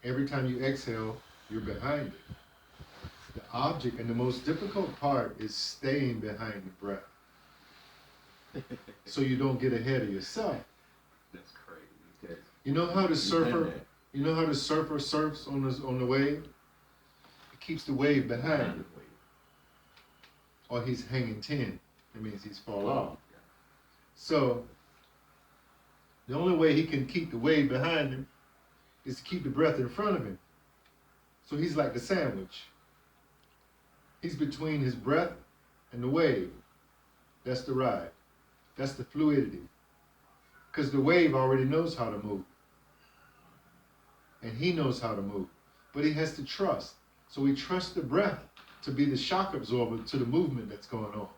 Every time you exhale, you're behind it. The object and the most difficult part is staying behind the breath so you don't get ahead of yourself. That's crazy. You know how the surfer, you know how the surfer surfs on the wave? It keeps the wave behind it. Or he's hanging 10. That means he's fall off. So the only way he can keep the wave behind him is to keep the breath in front of him. So he's like the sandwich. He's between his breath and the wave. That's the ride. That's the fluidity. Because the wave already knows how to move. And he knows how to move. But he has to trust. So he trusts the breath to be the shock absorber to the movement that's going on.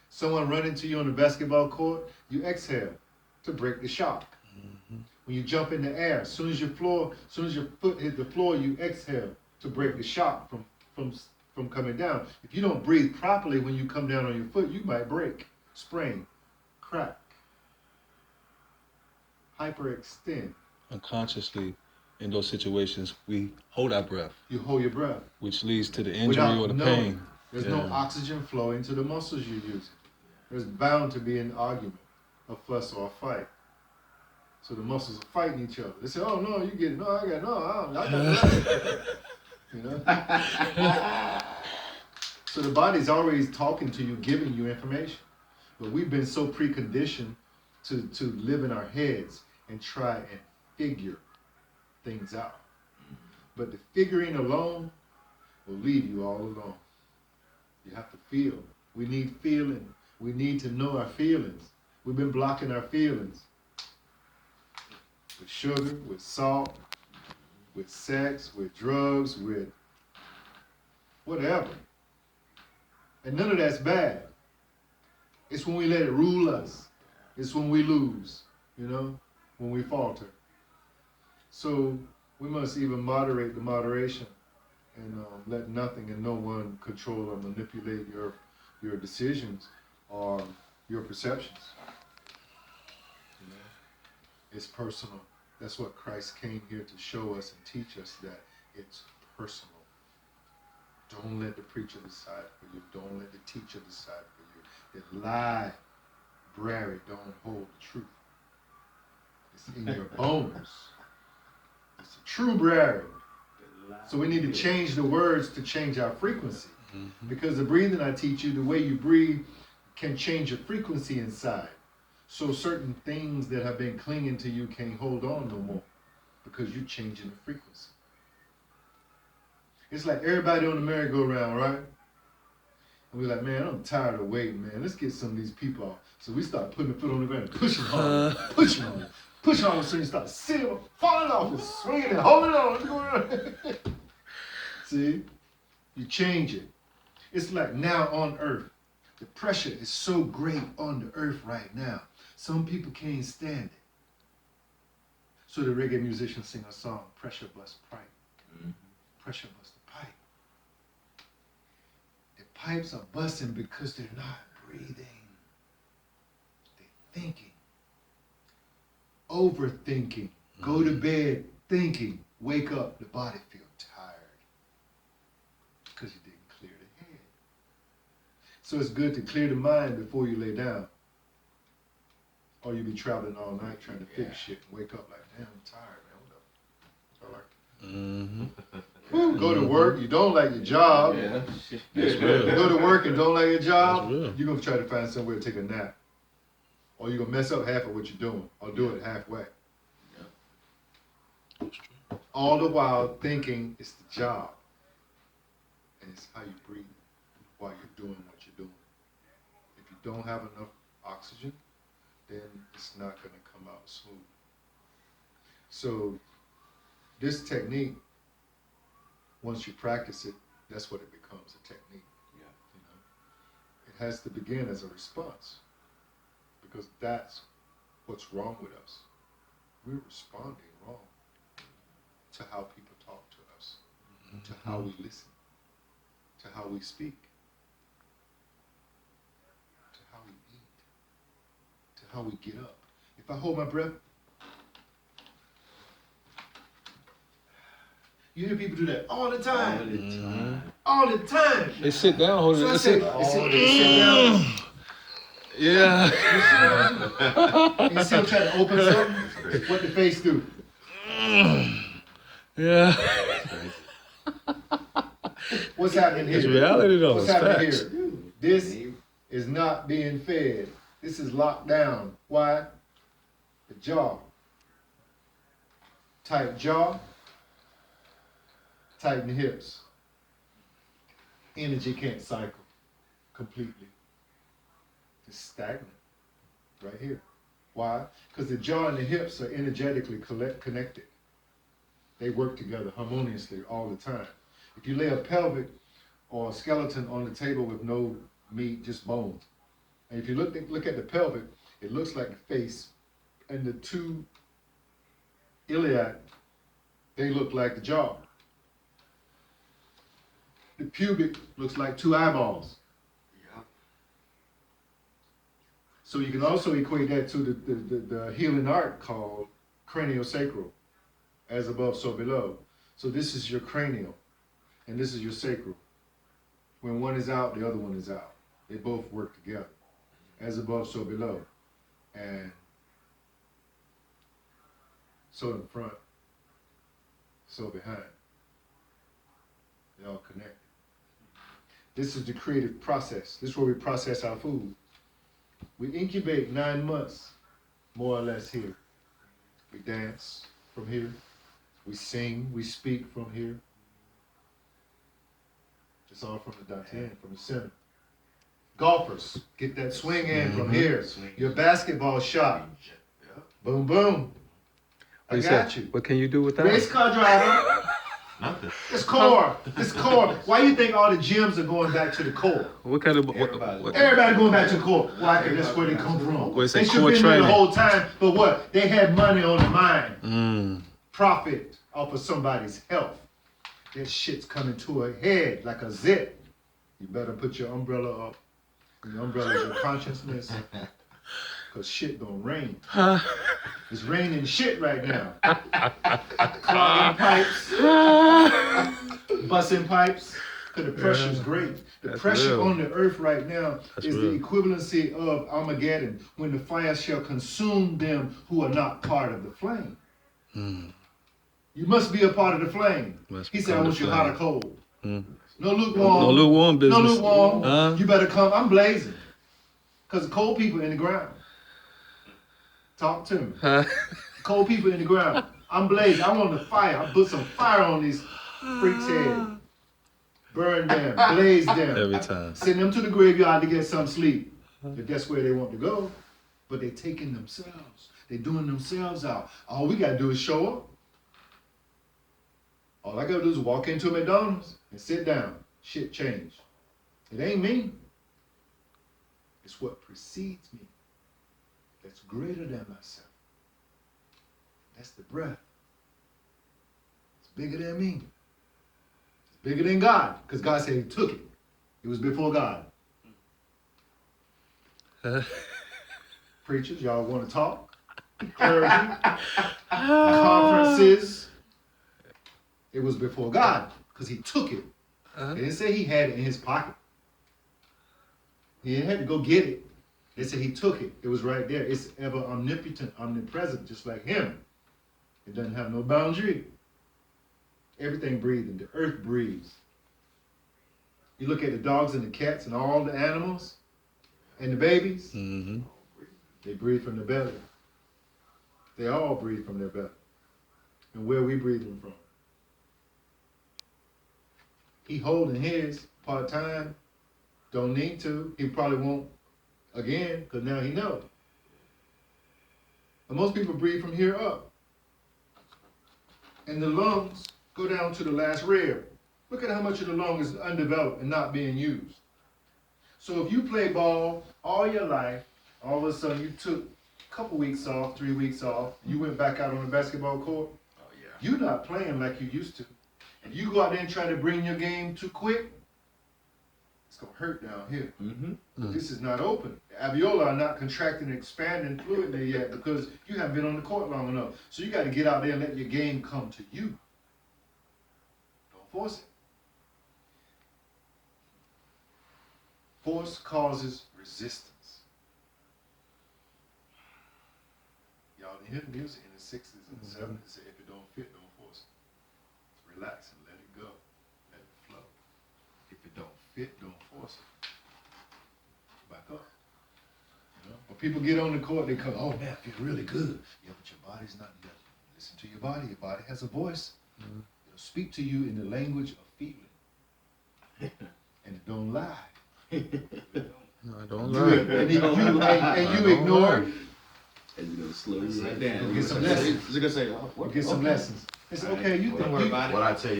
Someone run into you on the basketball court, you exhale to break the shock. Mm-hmm. When you jump in the air, as soon as your foot hit the floor, you exhale to break the shock from coming down. If you don't breathe properly when you come down on your foot, you might break, sprain, crack, hyperextend. Unconsciously, in those situations, we hold our breath. You hold your breath. Which leads to the injury or the pain. There's no oxygen flowing to the muscles you're using. There's bound to be an argument, a fuss, or a fight. So the muscles are fighting each other. They say, oh, no, you get it. No, I got it. No, I got it. You know? So the body's always talking to you, giving you information. But we've been so preconditioned to live in our heads and try and figure things out. But the figuring alone will leave you all alone. You have to feel. We need feeling. We need to know our feelings. We've been blocking our feelings with sugar, with salt, with sex, with drugs, with whatever. And none of that's bad. It's when we let it rule us. It's when we lose, you know, when we falter. So we must even moderate the moderation and let nothing and no one control or manipulate your decisions or your perceptions. You know? It's personal. That's what Christ came here to show us and teach us, that it's personal. Don't let the preacher decide for you. Don't let the teacher decide for you. The library don't hold the truth. It's in your bones. It's a true brary. So we need to change the words to change our frequency. Mm-hmm. Because the breathing I teach you, the way you breathe can change your frequency inside. So certain things that have been clinging to you can't hold on no more because you're changing the frequency. It's like everybody on the merry-go-round, right? And we're like, man, I'm tired of waiting, man. Let's get some of these people off. So we start putting the foot on the ground and pushing hard, pushing on it. Push on so you start sitting, falling off and swinging and holding on. See? You change it. It's like now on earth. The pressure is so great on the earth right now. Some people can't stand it. So the reggae musicians sing a song, Pressure Bust Pipe. Mm-hmm. Pressure bust the pipe. The pipes are busting because they're not breathing. They're thinking. Overthinking. Go to bed thinking. Wake up, the body feels tired. Because you didn't clear the head. So it's good to clear the mind before you lay down. Or you be traveling all night trying to fix shit and wake up like, damn, I'm tired, man. What up? Mm-hmm. Go to work, you don't like your job. Yeah. That's real. You go to work and don't like your job, you're going to try to find somewhere to take a nap. Or you're going to mess up half of what you're doing, or do it halfway. Yeah. All the while thinking it's the job. And it's how you breathe while you're doing what you're doing. If you don't have enough oxygen, then it's not going to come out smooth. So this technique, once you practice it, that's what it becomes, a technique. Yeah. You know, it has to begin as a response, because that's what's wrong with us. We're responding wrong to how people talk to us, to how we listen, to how we speak, to how we eat, to how we get up. If I hold my breath, You hear people do that all the time. All the time. All the time. They sit down holding So I it. say, they sit down. Yeah. You see them trying to open something? What the face do? Yeah. What's happening here? It's reality though. What's It's happening facts. here? This is not being fed. This is locked down. Why? The jaw. Tight jaw. Tighten the hips. Energy can't cycle completely. It's stagnant right here. Why? Because the jaw and the hips are energetically connected. They work together harmoniously all the time. If you lay a pelvic or a skeleton on the table with no meat, just bones, and if you look at the pelvic, it looks like the face, and the two iliac, they look like the jaw. The pubic looks like two eyeballs. Yeah. So you can also equate that to the healing art called craniosacral, as above, so below. So this is your cranial, and this is your sacral. When one is out, the other one is out. They both work together, as above, so below. And so in front, so behind. They're all connected. This is the creative process. This is where we process our food. We incubate 9 months, more or less here. We dance from here. We sing, we speak from here. It's all from the dantian, from the center. Golfers, get that swing in from here. Your basketball shot. Boom, boom. I got you. What can you do with that? Race car driver. Nothing. It's core. It's core. Why do you think all the gyms are going back to the core? What kind of Everybody going back to the core. Why? Because that's where they come from. Well, They it's should core have been there the training. whole time, but what? They had money on the mind. Profit off of somebody's health. That shit's coming to a head like a zip. You better put your umbrella up. Your umbrella is your consciousness. Cause shit gonna rain. It's raining shit right now. Clogging pipes. Busting pipes. Cause the pressure's great. The That's pressure real. on the earth right now That's is real. the equivalency of Armageddon, when the fire shall consume them who are not part of the flame. You must be a part of the flame. Must He said, I become want the you hot or flame. cold. Mm. No lukewarm. No lukewarm business. No lukewarm. Huh? You better come. I'm blazing. Because the cold people in the ground. Talk to me. Cold people in the ground. I'm blazing. I want the fire. I put some fire on these freaks' head. Burn them. Blaze them. Every time. Send them to the graveyard to get some sleep. If that's where they want to go. But they taking themselves. They doing themselves out. All we got to do is show up. All I got to do is walk into a McDonald's and sit down. Shit changed. It ain't me. It's what precedes me. That's greater than myself. That's the breath. It's bigger than me. It's bigger than God, because God said he took it. It was before God. Preachers, y'all want to talk? Clergy, conferences. It was before God, because he took it. They didn't say he had it in his pocket. He didn't have to go get it. They said he took it. It was right there. It's ever omnipotent, omnipresent, just like him. It doesn't have no boundary. Everything breathing. The earth breathes. You look at the dogs and the cats and all the animals and the babies, they breathe from the belly. They all breathe from their belly. And where are we breathing from? He holding his part-time. Don't need to. He probably won't again, because now he knows. And most people breathe from here up. And the lungs go down to the last rib. Look at how much of the lung is undeveloped and not being used. So if you play ball all your life, all of a sudden you took a couple weeks off, 3 weeks off, you went back out on the basketball court, you're not playing like you used to. And you go out there and try to bring your game too quick, it's gonna hurt down here. This is not open. The alveoli are not contracting and expanding fluidly yet because you haven't been on the court long enough. So you gotta get out there and let your game come to you. force it. Force causes resistance. Y'all didn't hear the music in the 60s and the 70s. It said, if it don't fit, don't force it. Relax and let it go. Let it flow. If it don't fit, don't force it. Back up. You know? When people get on the court, they come, oh man, I feel really good. Yeah, but your body's not, you gotta listen to your body. Your body has a voice. It'll speak to you in the language of feeling. And it don't lie. No, don't You, lie. and you ignore it. And you're gonna slow you right down. Get some lessons. You're gonna say, oh, what? You get some lessons. It's okay, you Don't think worry you, about it. What I tell you.